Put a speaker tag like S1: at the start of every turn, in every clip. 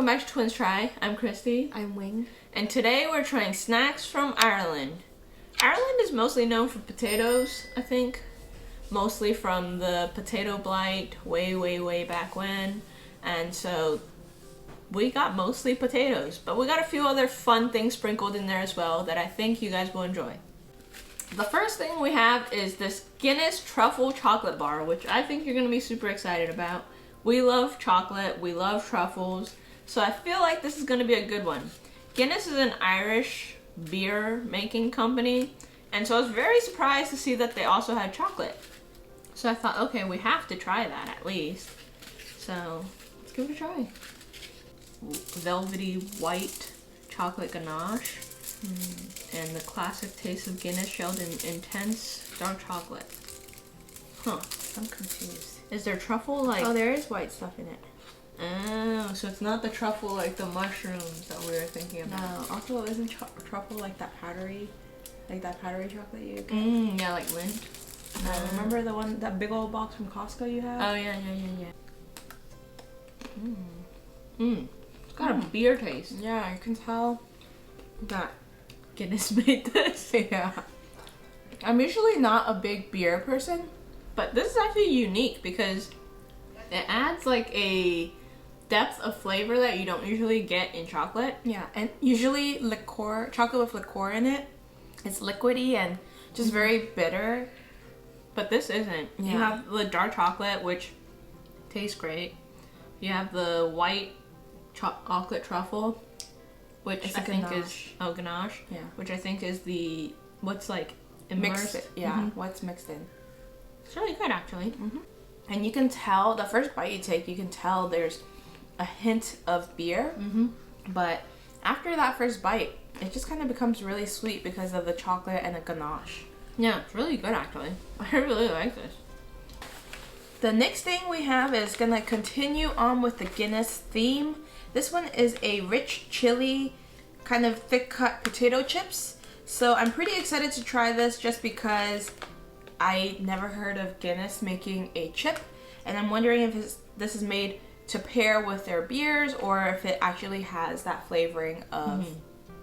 S1: welcome back to Twins Try. I'm Christy.
S2: I'm Wing.
S1: And today we're trying snacks from Ireland. Ireland is mostly known for potatoes, I think. Mostly from the potato blight way back when. And so we got mostly potatoes. But we got a few other fun things sprinkled in there as well that I think you guys will enjoy. The first thing we have is this Guinness Truffle chocolate bar, which I think you're going to be super excited about. We love chocolate, we love truffles, so I feel like this is going to be a good one. Guinness is an Irish beer making company, and so I was very surprised to see that they also had chocolate. So I thought, okay, we have to try that at least. So let's give it a try. Velvety white chocolate ganache, and the classic taste of Guinness shelled in intense dark chocolate. Huh,
S2: I'm confused.
S1: is there truffle like...
S2: Oh, there is white stuff in it.
S1: Oh, so it's not the truffle like the mushrooms that we were thinking about.
S2: No, also isn't truffle like that powdery chocolate you get?
S1: Yeah, like mint.
S2: Remember the one, that big old box from Costco you have?
S1: Oh, yeah. It's got a beer taste.
S2: Yeah, you can tell that.
S1: Guinness made this.
S2: Yeah. I'm usually not a big beer person.
S1: But this is actually unique because it adds like a depth of flavor that you don't usually get in chocolate.
S2: Yeah, and usually chocolate with liqueur in it, it's liquidy and just very bitter.
S1: But this isn't.
S2: Yeah.
S1: You have the dark chocolate, which tastes great. You have the white chocolate truffle, which
S2: It's
S1: I
S2: a
S1: think
S2: ganache.
S1: is ganache.
S2: Yeah.
S1: Which I think is the what's like
S2: Mixed.
S1: immersed.
S2: Yeah, what's mixed in.
S1: It's really good actually.
S2: And you can tell, the first bite you take, you can tell there's a hint of beer. But after that first bite, it just kind of becomes really sweet because of the chocolate and the ganache.
S1: Yeah, it's really good actually. I really like this.
S2: The next thing we have is gonna continue on with the Guinness theme. This one is a rich chili, kind of thick cut potato chips. So I'm pretty excited to try this just because I never heard of Guinness making a chip, and I'm wondering if this is made to pair with their beers or if it actually has that flavoring of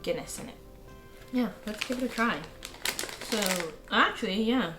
S2: Guinness in it.
S1: Yeah, let's give it a try. So, actually, yeah.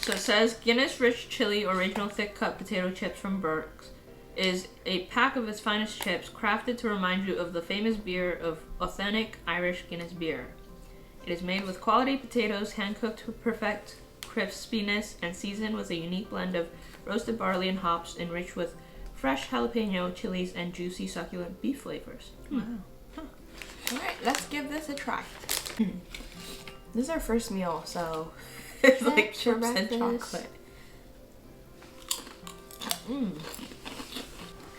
S1: So it says Guinness Rich Chili Original Thick Cut Potato Chips from Burts is a pack of its finest chips crafted to remind you of the famous beer of authentic Irish Guinness beer. It is made with quality potatoes, hand-cooked to perfect crispiness, and seasoned with a unique blend of roasted barley and hops, enriched with fresh jalapeno, chilies, and juicy, succulent beef flavors.
S2: Wow. Alright, let's give this a try. This is our first meal, so it's like chips and chocolate.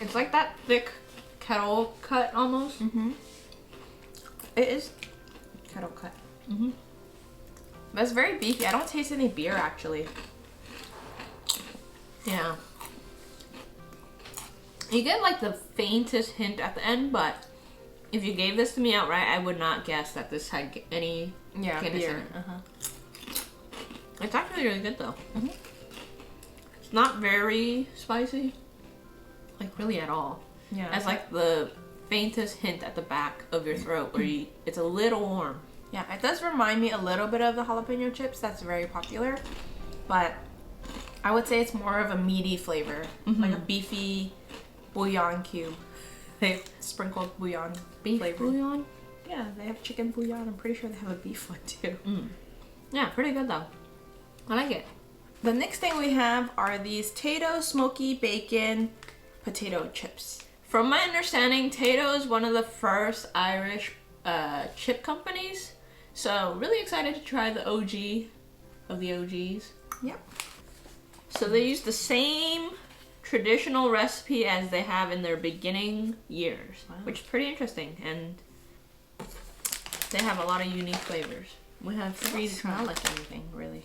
S1: It's like that thick kettle cut almost.
S2: It is kettle cut. But it's very beefy. I don't taste any beer actually.
S1: Yeah. You get like the faintest hint at the end, but if you gave this to me outright, I would not guess that this had any Guinness
S2: beer.
S1: in it. It's actually really good though. It's not very spicy, like really at all.
S2: Yeah.
S1: It's like the faintest hint at the back of your throat where it's a little warm.
S2: Yeah, it does remind me a little bit of the jalapeno chips that's very popular, but I would say it's more of a meaty flavor, like a beefy bouillon cube. They sprinkled bouillon
S1: Beef
S2: flavor.
S1: bouillon?
S2: Yeah, they have chicken bouillon. I'm pretty sure they have a beef one too.
S1: Yeah, pretty good though. I like it.
S2: The next thing we have are these Tayto Smoky Bacon Potato Chips.
S1: From my understanding, Tayto is one of the first Irish chip companies. So really excited to try the OG of the OGs.
S2: Yep.
S1: So they use the same traditional recipe as they have in their beginning years, which is pretty interesting, and they have a lot of unique flavors. We have
S2: They
S1: three
S2: don't
S1: to try.
S2: smell like anything really.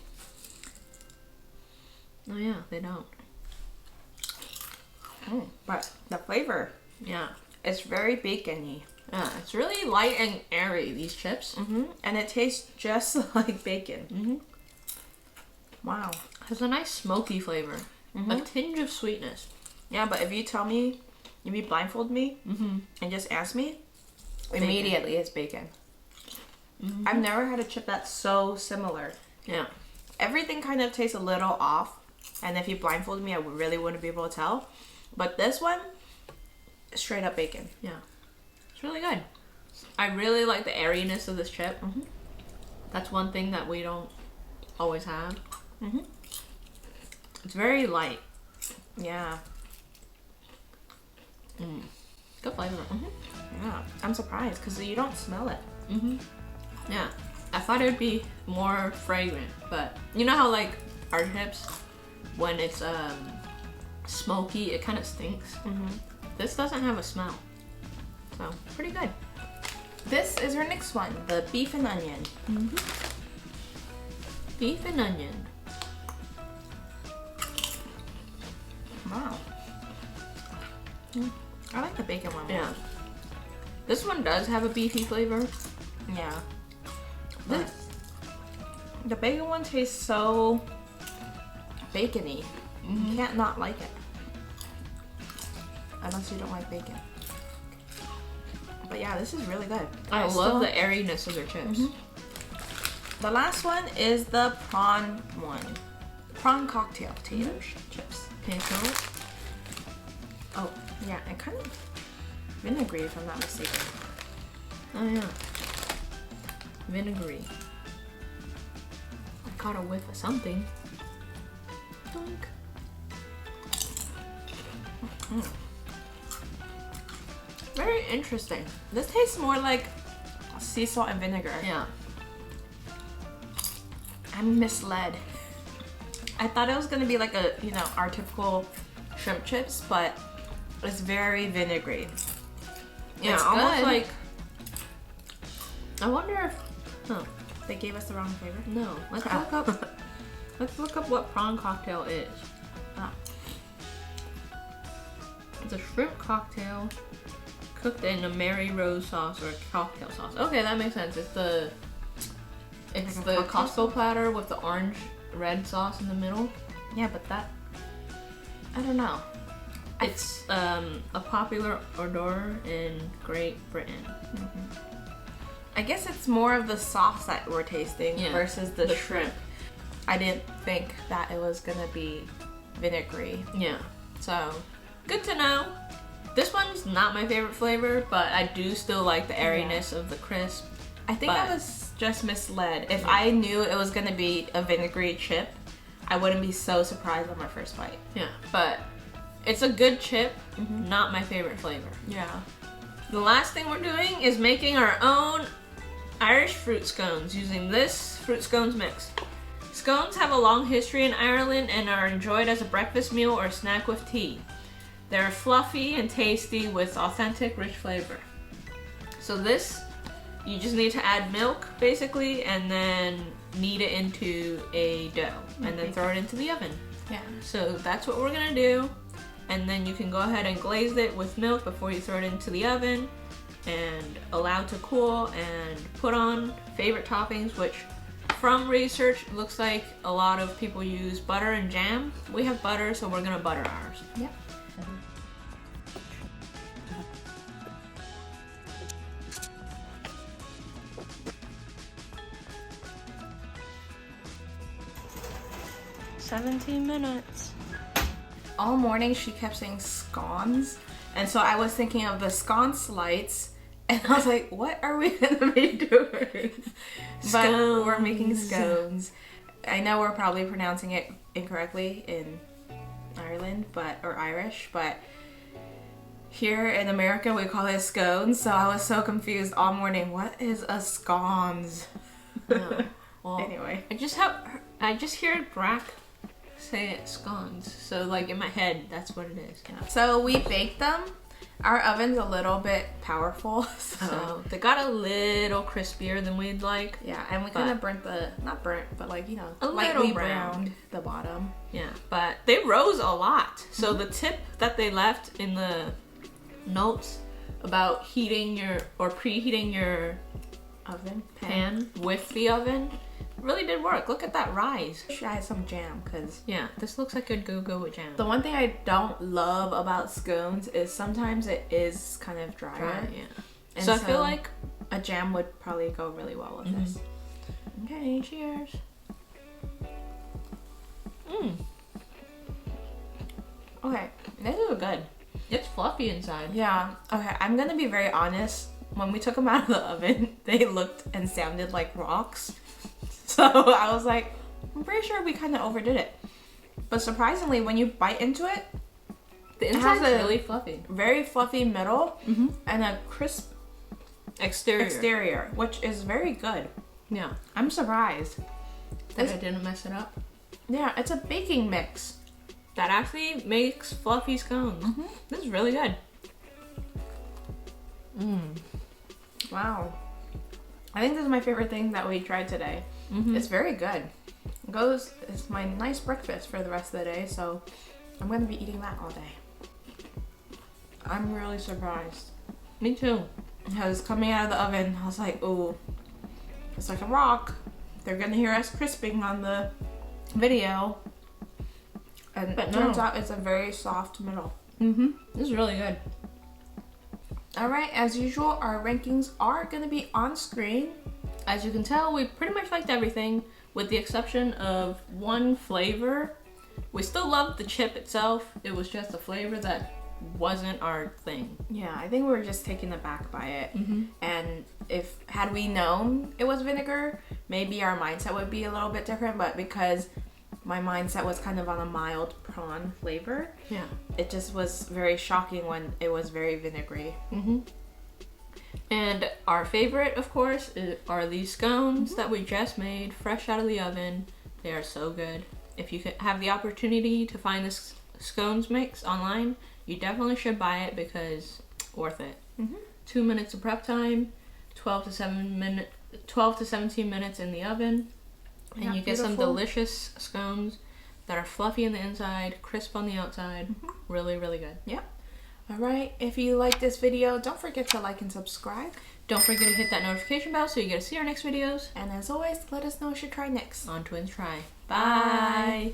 S1: Oh yeah, they don't.
S2: But the flavor,
S1: Yeah.
S2: it's very bacony.
S1: Yeah, it's really light and airy, these chips.
S2: And it tastes just like bacon. Wow.
S1: It has a nice smoky flavor. A tinge of sweetness.
S2: Yeah, but if you tell me if you blindfold me and just ask me, immediately it's bacon. I've never had a chip that's so similar.
S1: Yeah.
S2: Everything kind of tastes a little off, and if you blindfolded me, I really wouldn't be able to tell. But this one, straight up bacon.
S1: Yeah. It's really good. I really like the airiness of this chip. That's one thing that we don't always have. It's very light.
S2: Yeah.
S1: Good flavor.
S2: Yeah. I'm surprised because you don't smell it.
S1: Yeah. I thought it would be more fragrant, but you know how like our chips, when it's smoky, it kind of stinks. This doesn't have a smell, so pretty good.
S2: This is our next one, the beef and onion.
S1: Beef and onion.
S2: Wow. I like the bacon one more.
S1: Yeah. This one does have a beefy flavor.
S2: Yeah. The bacon one tastes so bacony. You can't not like it. Unless you don't like bacon. But yeah, this is really good.
S1: I love the airiness of their chips.
S2: The last one is the prawn one. Prawn cocktail potato chips.
S1: Tayto.
S2: Oh, yeah, and kind of vinegary if I'm not mistaken.
S1: Oh yeah. Vinegary. I caught a whiff of something. Dunk. Very interesting.
S2: This tastes more like sea salt and vinegar.
S1: Yeah.
S2: I'm misled. I thought it was gonna be like a, you know, our typical shrimp chips, but it's very vinegary.
S1: Yeah,
S2: it's
S1: almost
S2: good.
S1: like. I wonder if. Huh.
S2: They gave us the wrong flavor.
S1: No. Let's look up. Let's look up what prawn cocktail is.
S2: Ah.
S1: It's a shrimp cocktail cooked in a Mary Rose sauce or a cocktail sauce. Okay, that makes sense. It's the
S2: Like a
S1: Costco platter with the orange red sauce in the middle.
S2: Yeah, but that,
S1: I don't know. It's a popular hors in Great Britain.
S2: I guess it's more of the sauce that we're tasting versus the shrimp. I didn't think that it was gonna be vinegary.
S1: Yeah. So, good to know. This one's not my favorite flavor, but I do still like the airiness of the crisp.
S2: I think I was just misled. If I knew it was gonna be a vinegary chip, I wouldn't be so surprised on my first bite.
S1: Yeah, but it's a good chip, not my favorite flavor.
S2: Yeah.
S1: The last thing we're doing is making our own Irish fruit scones using this fruit scones mix. Scones have a long history in Ireland and are enjoyed as a breakfast meal or snack with tea. They're fluffy and tasty with authentic, rich flavor. So this, you just need to add milk, basically, and then knead it into a dough, and then throw it into the oven.
S2: Yeah.
S1: So that's what we're gonna do. And then you can go ahead and glaze it with milk before you throw it into the oven and allow it to cool and put on favorite toppings, which from research looks like a lot of people use butter and jam. We have butter, so we're gonna butter ours.
S2: Yep.
S1: $17 minutes.
S2: All morning she kept saying scones, and so I was thinking of the scone slides, and I was like, what are we gonna be doing? But we're making scones. I know we're probably pronouncing it incorrectly in Ireland, or Irish, but here in America we call it scones, so I was so confused all morning. What is a scones?
S1: No. Well,
S2: anyway.
S1: I just hear Brack say it scones, so like in my head that's what it is. Yeah.
S2: So we baked them. Our oven's a little bit powerful,
S1: so they got a little crispier than we'd like.
S2: Yeah, and we kind of burnt not burnt, but like, you know,
S1: a
S2: lightly
S1: little
S2: browned the bottom.
S1: Yeah, but they rose a lot. So the tip that they left in the notes about heating preheating your
S2: Oven
S1: pan with the oven, really did work. Look at that rise.
S2: Should add some jam, because
S1: Yeah, this looks like a go with jam.
S2: the one thing I don't love about scones is sometimes it is kind of drier.
S1: Dry, yeah.
S2: And
S1: So I feel like
S2: a jam would probably go really well with this.
S1: Okay, cheers. Mmm.
S2: Okay.
S1: This is good. It's fluffy inside.
S2: Yeah. Okay, I'm gonna be very honest. When we took them out of the oven, they looked and sounded like rocks. So I was like, I'm pretty sure we kind of overdid it. But surprisingly, when you bite into it,
S1: The
S2: it
S1: inside's
S2: has a
S1: really fluffy.
S2: very fluffy middle and a crisp exterior, which is very good.
S1: Yeah.
S2: I'm surprised.
S1: That I didn't mess it up.
S2: Yeah, it's a baking mix.
S1: That actually makes fluffy scones. This is really good.
S2: Wow. I think this is my favorite thing that we tried today. It's very good. It's my nice breakfast for the rest of the day, so I'm gonna be eating that all day. I'm really surprised.
S1: Me too.
S2: Because coming out of the oven, I was like, ooh, it's like a rock. They're gonna hear us crisping on the video. And
S1: But
S2: it
S1: no.
S2: turns out it's a very soft middle.
S1: This is really good.
S2: Alright, as usual, our rankings are gonna be on screen.
S1: As you can tell, we pretty much liked everything with the exception of one flavor. We still loved the chip itself. It was just a flavor that wasn't our thing.
S2: Yeah, I think we were just taken aback by it. And had we known it was vinegar, maybe our mindset would be a little bit different, but because my mindset was kind of on a mild prawn flavor,
S1: Yeah.
S2: it just was very shocking when it was very vinegary.
S1: And our favorite, of course, are these scones that we just made fresh out of the oven. They are so good. If you have the opportunity to find this scones mix online, you definitely should buy it because worth it. 2 minutes of prep time, 12 to 17 minutes in the oven, and
S2: Yeah,
S1: you get some
S2: beautiful.
S1: delicious scones that are fluffy on the inside, crisp on the outside. Really, really good.
S2: Yeah. Alright, if you like this video, don't forget to like and subscribe.
S1: Don't forget to hit that notification bell so you get to see our next videos
S2: And as always, let us know what you should try next.
S1: on Twins Try.
S2: Bye.
S1: Bye.